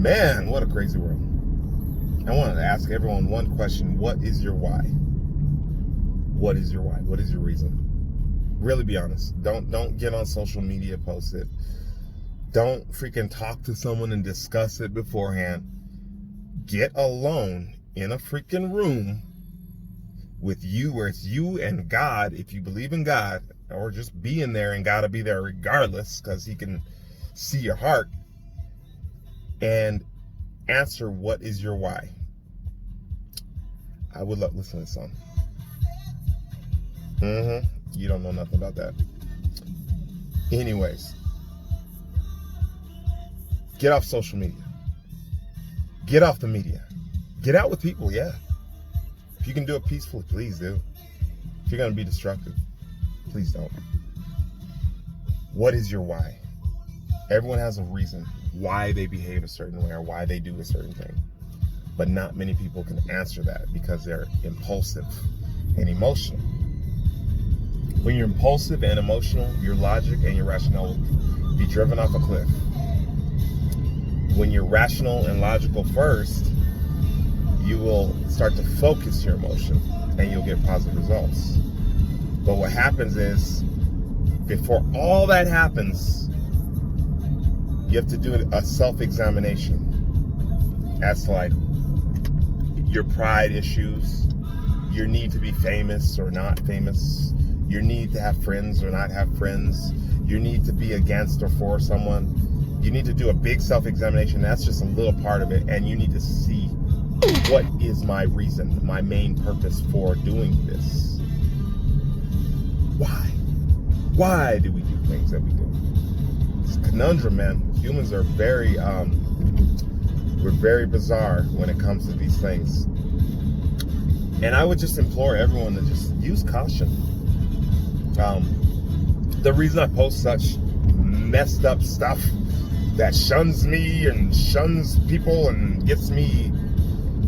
Man, what a crazy world. I wanted to ask everyone one question. What is your why? What is your why? What is your reason? Really be honest. Don't get on social media, post it. Don't freaking talk to someone and discuss it beforehand. Get alone in a freaking room with you, where it's you and God, if you believe in God, or just be in there and God will be there regardless, because he can see your heart, and answer what is your why. I would love, listen to this song. You don't know nothing about that. Anyways, get off social media. Get off the media. Get out with people, yeah. If you can do it peacefully, please do. If you're going to be destructive, please don't. What is your why? Everyone has a reason why they behave a certain way or why they do a certain thing. But not many people can answer that because they're impulsive and emotional. When you're impulsive and emotional, your logic and your rationale will be driven off a cliff. When you're rational and logical first, you will start to focus your emotion and you'll get positive results. But what happens is, before all that happens, you have to do a self-examination as to like your pride issues, your need to be famous or not famous, your need to have friends or not have friends, your need to be against or for someone. You need to do a big self-examination. That's just a little part of it. And you need to see, what is my reason, my main purpose for doing this? Why? Why do we do things that we do? It's a conundrum, man. Humans are very, we're very bizarre when it comes to these things. And I would just implore everyone to just use caution. The reason I post such messed up stuff that shuns me and shuns people and gets me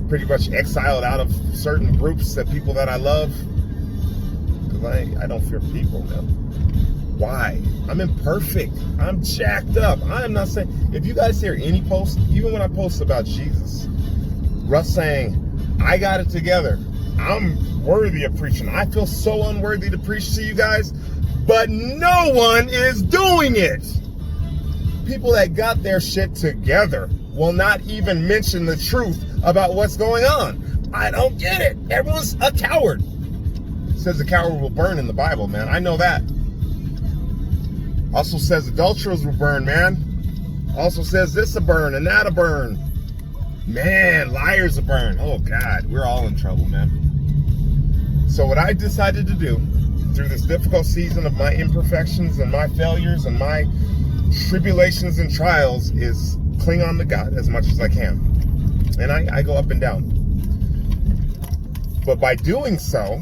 pretty much exiled out of certain groups of people that I love, because I don't fear people, man. Why? I'm imperfect. I'm jacked up. I am not saying, if you guys hear any post, even when I post about Jesus, Russ saying, I got it together, I'm worthy of preaching, I feel so unworthy to preach to you guys, but no one is doing it. People that got their shit together will not even mention the truth about what's going on. I don't get it. Everyone's a coward. It says a coward will burn in the Bible, man. I know that. Also says adulterers will burn, man. Also says this a burn and that a burn. Man, liars a burn. Oh, God. We're all in trouble, man. So what I decided to do through this difficult season of my imperfections and my failures and my tribulations and trials is cling on to God as much as I can. And I go up and down. But by doing so,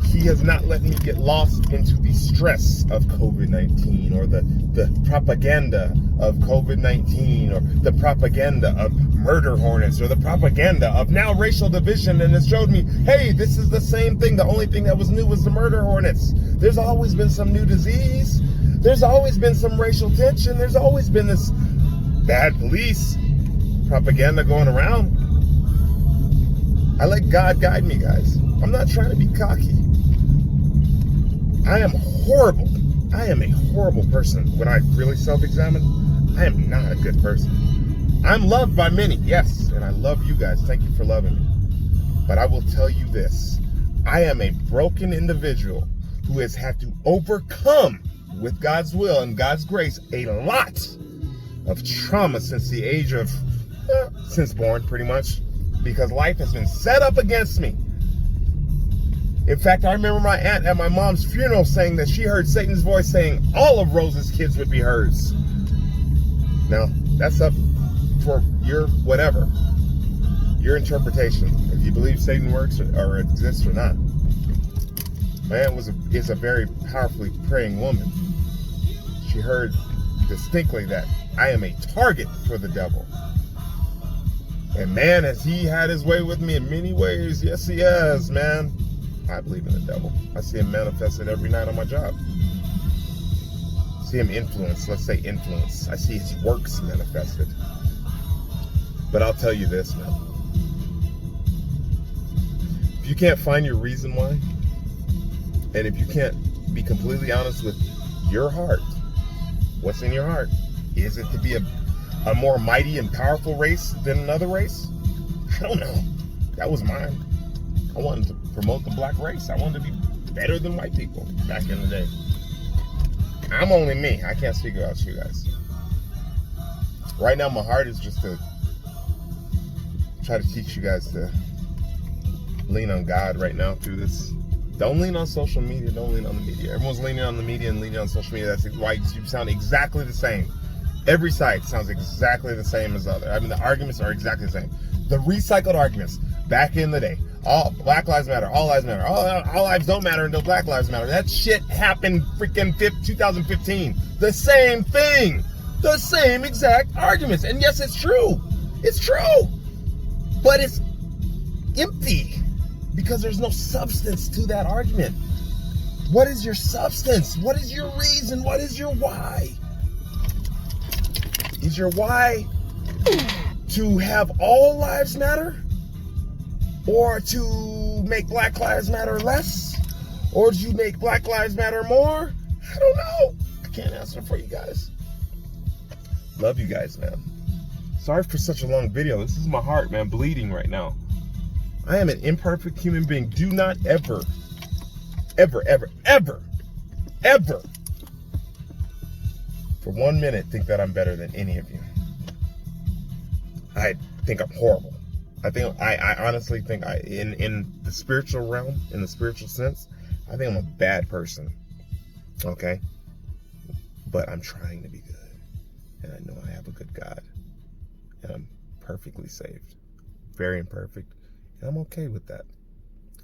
he has not let me get lost into the stress of COVID-19 or the propaganda of COVID-19 or the propaganda of murder hornets or the propaganda of now racial division. And it showed me, hey, this is the same thing. The only thing that was new was the murder hornets. There's always been some new disease. There's always been some racial tension. There's always been this bad police propaganda going around. I let God guide me, guys. I'm not trying to be cocky. I am horrible. I am a horrible person. When I really self-examine, I am not a good person. I'm loved by many, yes, and I love you guys. Thank you for loving me. But I will tell you this. I am a broken individual who has had to overcome, with God's will and God's grace, a lot of trauma since the age of, since born, pretty much, because life has been set up against me. In fact, I remember my aunt at my mom's funeral saying that she heard Satan's voice saying all of Rose's kids would be hers. Now, that's up for your whatever, your interpretation, if you believe Satan works or exists or not. My aunt is a very powerfully praying woman. She heard distinctly that I am a target for the devil. And man, has he had his way with me in many ways. Yes, he has, man. I believe in the devil. I see him manifested every night on my job. I see him influence. Let's say influence. I see his works manifested. But I'll tell you this, man. If you can't find your reason why, and if you can't be completely honest with your heart, what's in your heart? Is it to be a more mighty and powerful race than another race? I don't know. That was mine. I wanted to promote the black race. I wanted to be better than white people back in the day. I'm only me. I can't speak about you guys. Right now, my heart is just to try to teach you guys to lean on God right now through this. Don't lean on social media. Don't lean on the media. Everyone's leaning on the media and leaning on social media. That's why you sound exactly the same. Every side sounds exactly the same as the other. I mean, the arguments are exactly the same. The recycled arguments back in the day. All Black Lives Matter. All lives matter. All lives don't matter until Black Lives Matter. That shit happened freaking 2015. The same thing. The same exact arguments. And yes, it's true. It's true. But it's empty because there's no substance to that argument. What is your substance? What is your reason? What is your why? Is your why to have all lives matter? Or to make Black Lives Matter less? Or do you make Black Lives Matter more? I don't know. I can't answer for you guys. Love you guys, man. Sorry for such a long video. This is my heart, man, bleeding right now. I am an imperfect human being. Do not ever, ever, ever, ever, ever, for 1 minute, think that I'm better than any of you. I think I'm horrible. I honestly think in the spiritual realm, in the spiritual sense, I think I'm a bad person. Okay? But I'm trying to be good. And I know I have a good God. And I'm perfectly saved. Very imperfect. And I'm okay with that.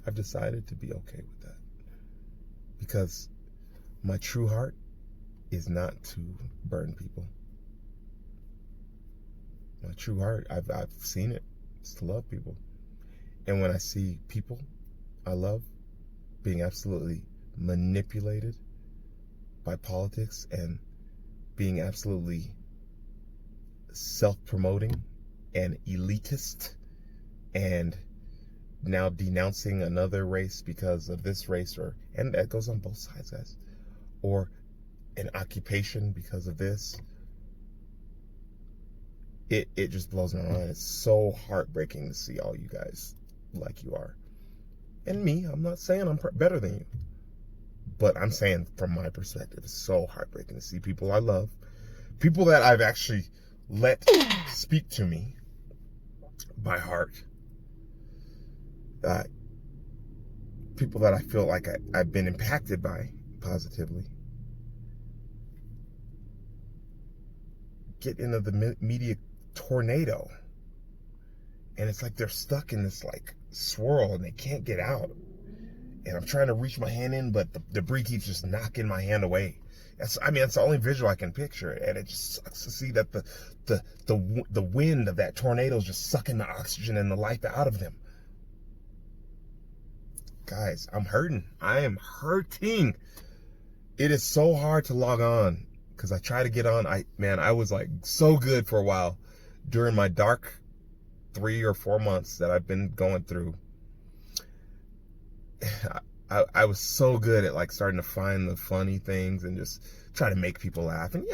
I've decided to be okay with that. Because my true heart is not to burn people. My true heart, I've seen it. It's to love people. And when I see people I love being absolutely manipulated by politics and being absolutely self-promoting and elitist and now denouncing another race because of this race, and that goes on both sides, guys, or an occupation because of this, it just blows my mind. It's so heartbreaking to see all you guys like you are. And me, I'm not saying I'm better than you, but I'm saying from my perspective, it's so heartbreaking to see people I love, people that I've actually let speak to me by heart, people that I feel like I've been impacted by positively, get into the media tornado, and it's like they're stuck in this like swirl and they can't get out, and I'm trying to reach my hand in, but the debris keeps just knocking my hand away. That's the only visual I can picture, and it just sucks to see that the wind of that tornado is just sucking the oxygen and the life out of them. Guys, I'm hurting. I am hurting. It is so hard to log on because I try to get on. I was like so good for a while during my dark 3 or 4 months that I've been going through. I was so good at like starting to find the funny things and just try to make people laugh and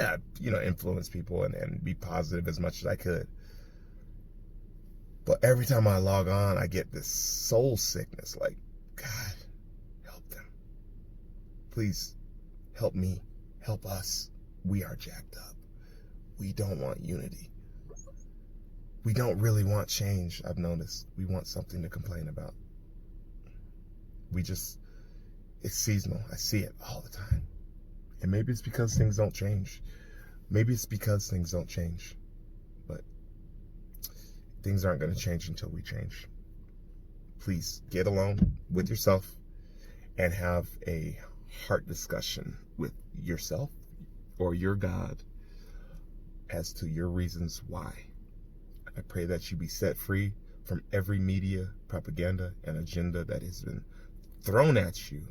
influence people and be positive as much as I could. But every time I log on, I get this soul sickness. Like, God, help them. Please help me. Help us. We are jacked up. We don't want unity. We don't really want change, I've noticed. We want something to complain about. It's seasonal. I see it all the time. And maybe it's because things don't change. Maybe it's because things don't change. But things aren't going to change until we change. Please get alone with yourself and have a heart discussion with yourself or your God as to your reasons why. I pray that you be set free from every media, propaganda, and agenda that has been thrown at you,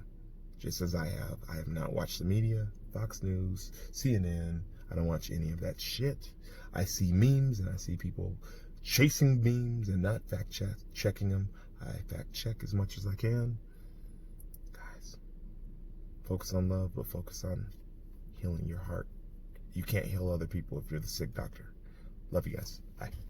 just as I have. I have not watched the media, Fox News, CNN. I don't watch any of that shit. I see memes and I see people chasing memes and not checking them. I fact check as much as I can. Guys, focus on love, but focus on healing your heart. You can't heal other people if you're the sick doctor. Love you guys. Bye.